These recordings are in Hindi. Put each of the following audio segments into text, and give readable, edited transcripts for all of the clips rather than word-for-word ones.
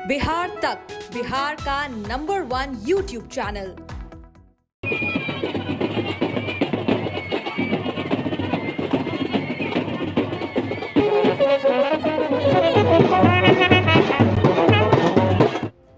बिहार तक, बिहार का नंबर 1 यूट्यूब चैनल।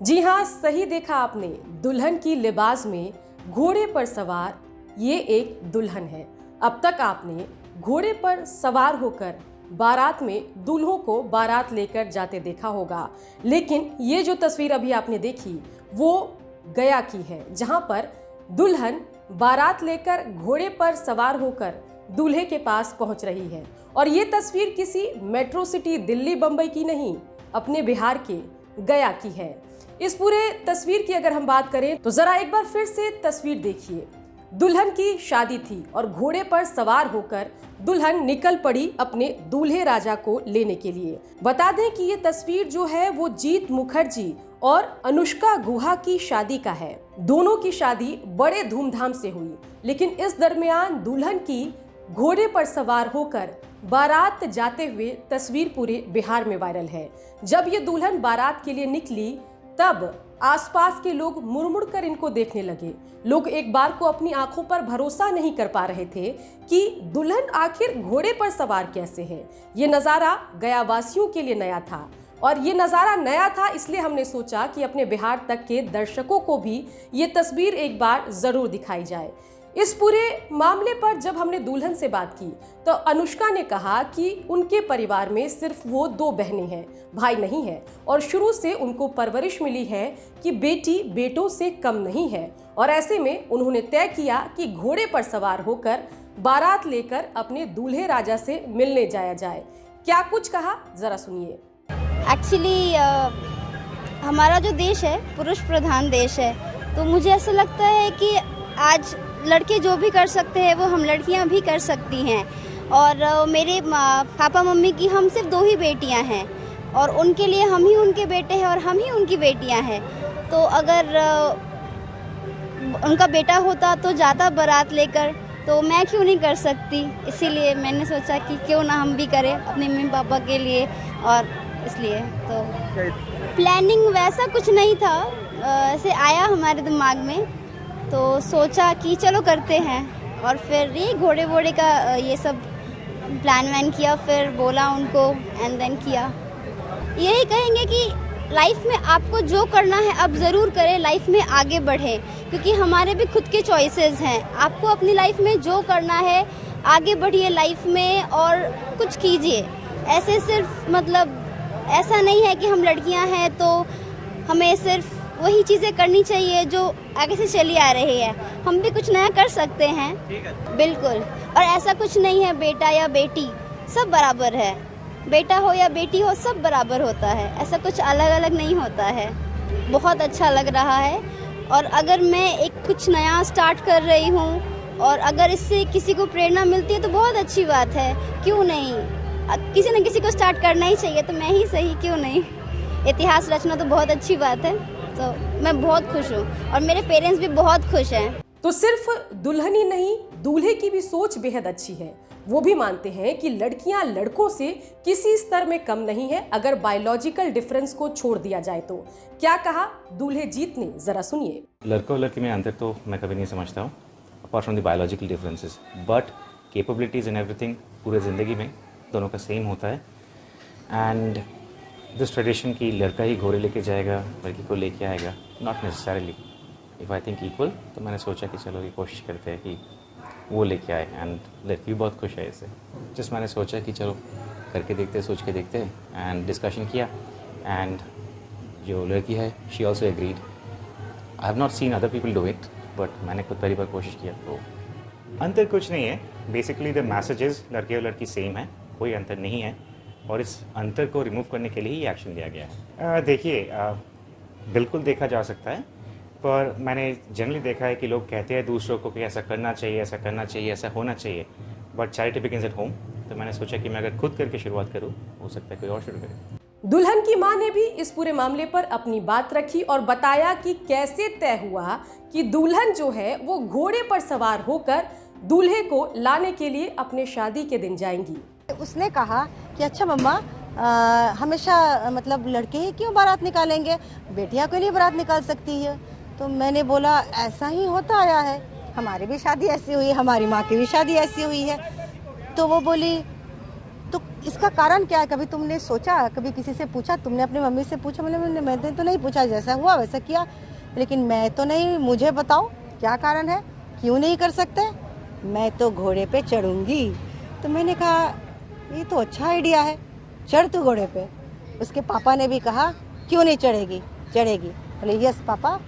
जी हाँ, सही देखा आपने। दुल्हन की लिबास में घोड़े पर सवार ये एक दुल्हन है। अब तक आपने घोड़े पर सवार होकर बारात में दूल्हों को बारात लेकर जाते देखा होगा, लेकिन ये जो तस्वीर अभी आपने देखी वो गया की है, जहां पर दुल्हन बारात लेकर घोड़े पर सवार होकर दूल्हे के पास पहुंच रही है। और ये तस्वीर किसी मेट्रो सिटी दिल्ली बंबई की नहीं, अपने बिहार के गया की है। इस पूरे तस्वीर की अगर हम बात करें तो जरा एक बार फिर से तस्वीर देखिए। दुल्हन की शादी थी और घोड़े पर सवार होकर दुल्हन निकल पड़ी अपने दूल्हे राजा को लेने के लिए। बता दें कि ये तस्वीर जो है वो जीत मुखर्जी और अनुष्का गुहा की शादी का है। दोनों की शादी बड़े धूमधाम से हुई, लेकिन इस दरमियान दुल्हन की घोड़े पर सवार होकर बारात जाते हुए तस्वीर पूरे बिहार में वायरल है। जब ये दुल्हन बारात के लिए निकली तब आसपास के लोग मुड़-मुड़ कर इनको देखने लगे। लोग एक बार को अपनी आंखों पर भरोसा नहीं कर पा रहे थे कि दुल्हन आखिर घोड़े पर सवार कैसे है। ये नज़ारा गया वासियों के लिए नया था, और ये नज़ारा नया था इसलिए हमने सोचा कि अपने बिहार तक के दर्शकों को भी ये तस्वीर एक बार जरूर दिखाई जाए। इस पूरे मामले पर जब हमने दुल्हन से बात की तो अनुष्का ने कहा कि उनके परिवार में सिर्फ वो 2 बहनें हैं, भाई नहीं है, और शुरू से उनको परवरिश मिली है कि बेटी बेटों से कम नहीं है। और ऐसे में उन्होंने तय किया कि घोड़े पर सवार होकर बारात लेकर अपने दूल्हे राजा से मिलने जाया जाए। क्या कुछ कहा, जरा सुनिए। एक्चुअली हमारा जो देश है पुरुष प्रधान देश है, तो मुझे ऐसा लगता है कि आज लड़के जो भी कर सकते हैं वो हम लड़कियां भी कर सकती हैं। और मेरे पापा मम्मी की हम सिर्फ 2 ही बेटियां हैं, और उनके लिए हम ही उनके बेटे हैं और हम ही उनकी बेटियां हैं। तो अगर उनका बेटा होता तो जाता बारात लेकर, तो मैं क्यों नहीं कर सकती। इसीलिए मैंने सोचा कि क्यों ना हम भी करें अपने मम्मी पापा के लिए, और इसलिए तो प्लानिंग वैसा कुछ नहीं था, ऐसे आया हमारे दिमाग में, तो सोचा कि चलो करते हैं। और फिर ये घोड़े वोड़े का ये सब प्लान वैन किया, फिर बोला उनको एंड देन किया। यही कहेंगे कि लाइफ में आपको जो करना है आप ज़रूर करें, लाइफ में आगे बढ़ें, क्योंकि हमारे भी खुद के चॉइसेस हैं। आपको अपनी लाइफ में जो करना है आगे बढ़िए लाइफ में और कुछ कीजिए। ऐसे सिर्फ मतलब ऐसा नहीं है कि हम लड़कियां हैं तो हमें सिर्फ वही चीज़ें करनी चाहिए जो आगे से चली आ रही है। हम भी कुछ नया कर सकते हैं, बिल्कुल। और ऐसा कुछ नहीं है बेटा या बेटी, सब बराबर है। बेटा हो या बेटी हो, सब बराबर होता है, ऐसा कुछ अलग अलग नहीं होता है। बहुत अच्छा लग रहा है, और अगर मैं एक कुछ नया स्टार्ट कर रही हूँ और अगर इससे किसी को प्रेरणा मिलती है तो बहुत अच्छी बात है। क्यों नहीं, किसी न किसी को स्टार्ट करना ही चाहिए, तो मैं ही सही, क्यों नहीं। इतिहास रचना तो बहुत अच्छी बात है, तो मैं बहुत खुश हूँ और मेरे पेरेंट्स भी बहुत खुश हैं। तो सिर्फ दुल्हन ही नहीं, दूल्हे की भी सोच बेहद अच्छी है। वो भी मानते हैं कि लड़कियां लड़कों से किसी स्तर में कम नहीं है, अगर बायोलॉजिकल डिफरेंस को छोड़ दिया जाए तो। क्या कहा दूल्हे जीत ने, जरा सुनिए। लड़का और लड़की में अंतर तो मैं कभी नहीं समझता हूँ, apart from the biological differences, but capabilities and everything पूरे ज़िंदगी में दोनों का सेम होता है। एंड दिस ट्रेडिशन की लड़का ही घोड़े लेके जाएगा, लड़की को लेके आएगा, not necessarily. If I think equal, तो मैंने सोचा कि चलो ये कोशिश करते हैं कि वो लेके आए, एंड लड़की भी बहुत खुश है इससे। जस्ट मैंने सोचा कि चलो करके देखते, सोच के देखते हैं, एंड डिस्कशन किया, एंड जो लड़की है she also agreed. I have not seen other people do it, but मैंने खुद पहली बार कोशिश किया। तो अंतर कुछ नहीं है, बेसिकली द मैसेजेस लड़के और लड़की सेम है, कोई अंतर नहीं है, और इस अंतर को रिमूव करने के लिए ही एक्शन लिया गया है। देखिए, बिल्कुल देखा जा सकता है, पर मैंने जनरली देखा है कि लोग कहते हैं दूसरों को कि ऐसा करना चाहिए, ऐसा करना चाहिए, ऐसा होना चाहिए, but charity begins at home. तो मैंने सोचा कि मैं अगर खुद करके शुरुआत करूँ, हो सकता है कोई और शुरू करे। दुल्हन की मां ने भी इस पूरे मामले पर अपनी बात रखी और बताया कि कैसे तय हुआ कि दुल्हन जो है वो घोड़े पर सवार होकर दूल्हे को लाने के लिए अपने शादी के दिन जाएंगी। उसने कहा कि अच्छा मम्मा, हमेशा मतलब लड़के ही क्यों बारात निकालेंगे, बेटियां के लिए बारात निकाल सकती है। तो मैंने बोला ऐसा ही होता आया है, हमारी भी शादी ऐसी हुई है, हमारी माँ की भी शादी ऐसी हुई है। तो वो बोली तो इसका कारण क्या है, कभी तुमने सोचा, कभी किसी से पूछा, तुमने अपनी मम्मी से पूछा? मैंने तो नहीं पूछा, जैसा हुआ वैसा किया, लेकिन मैं तो नहीं, मुझे बताओ क्या कारण है, क्यों नहीं कर सकते? मैं तो घोड़े पे चढ़ूंगी। तो मैंने कहा ये तो अच्छा आइडिया है, चढ़ तू घोड़े पे। उसके पापा ने भी कहा क्यों नहीं चढ़ेगी, चढ़ेगी। बोले यस पापा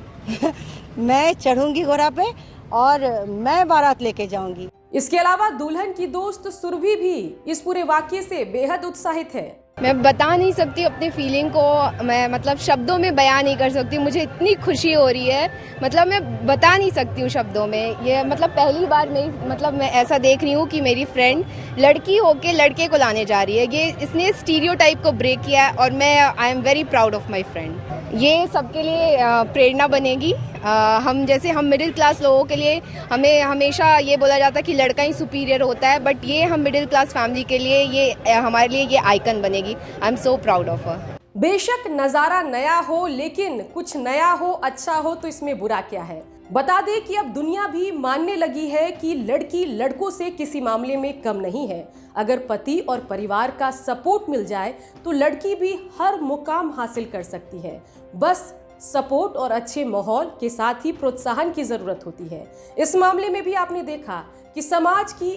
मैं चढ़ूंगी घोड़ा पे और मैं बारात लेके जाऊंगी। इसके अलावा दुल्हन की दोस्त सुरभि भी इस पूरे वाकये से बेहद उत्साहित है। मैं बता नहीं सकती अपनी फीलिंग को, मैं मतलब शब्दों में बयान नहीं कर सकती। मुझे इतनी खुशी हो रही है, मतलब मैं बता नहीं सकती हूँ शब्दों में। ये मतलब पहली बार मैं ऐसा देख रही हूँ कि मेरी फ्रेंड लड़की होके लड़के को लाने जा रही है। ये इसने स्टीरियोटाइप को ब्रेक किया है और I am very proud of my friend. ये सबके लिए प्रेरणा बनेगी। हम मिडिल क्लास लोगों के लिए हमें हमेशा ये बोला जाता है कि लड़का ही सुपीरियर होता है, बट ये हम मिडिल क्लास फैमिली के लिए ये हमारे लिए ये आइकन बनेगी। I am so proud of her. बेशक नजारा नया हो, लेकिन कुछ नया हो, अच्छा हो तो इसमें बुरा क्या है। बता दें कि अब दुनिया भी मानने लगी है कि लड़की लड़कों से किसी मामले में कम नहीं है। अगर पति और परिवार का सपोर्ट मिल जाए तो लड़की भी हर मुकाम हासिल कर सकती है। बस सपोर्ट और अच्छे माहौल के साथ ही प्रोत्साहन की जरूरत होती है। इस मामले में भी आपने देखा कि समाज की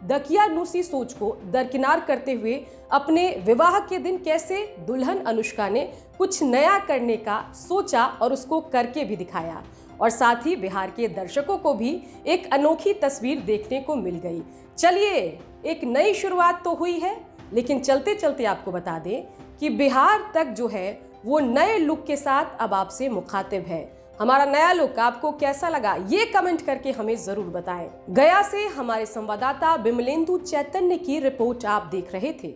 दकियानूसी सोच को दरकिनार करते हुए अपने विवाह के दिन कैसे दुल्हन अनुष्का ने कुछ नया करने का सोचा और उसको करके भी दिखाया। और साथ ही बिहार के दर्शकों को भी एक अनोखी तस्वीर देखने को मिल गई। चलिए, एक नई शुरुआत तो हुई है, लेकिन चलते चलते आपको बता दें कि बिहार तक जो है वो नए लुक के साथ अब आपसे मुखातिब है। हमारा नया लुक आपको कैसा लगा, ये कमेंट करके हमें जरूर बताएं। गया से हमारे संवाददाता बिमलेंदु चैतन्य की रिपोर्ट आप देख रहे थे।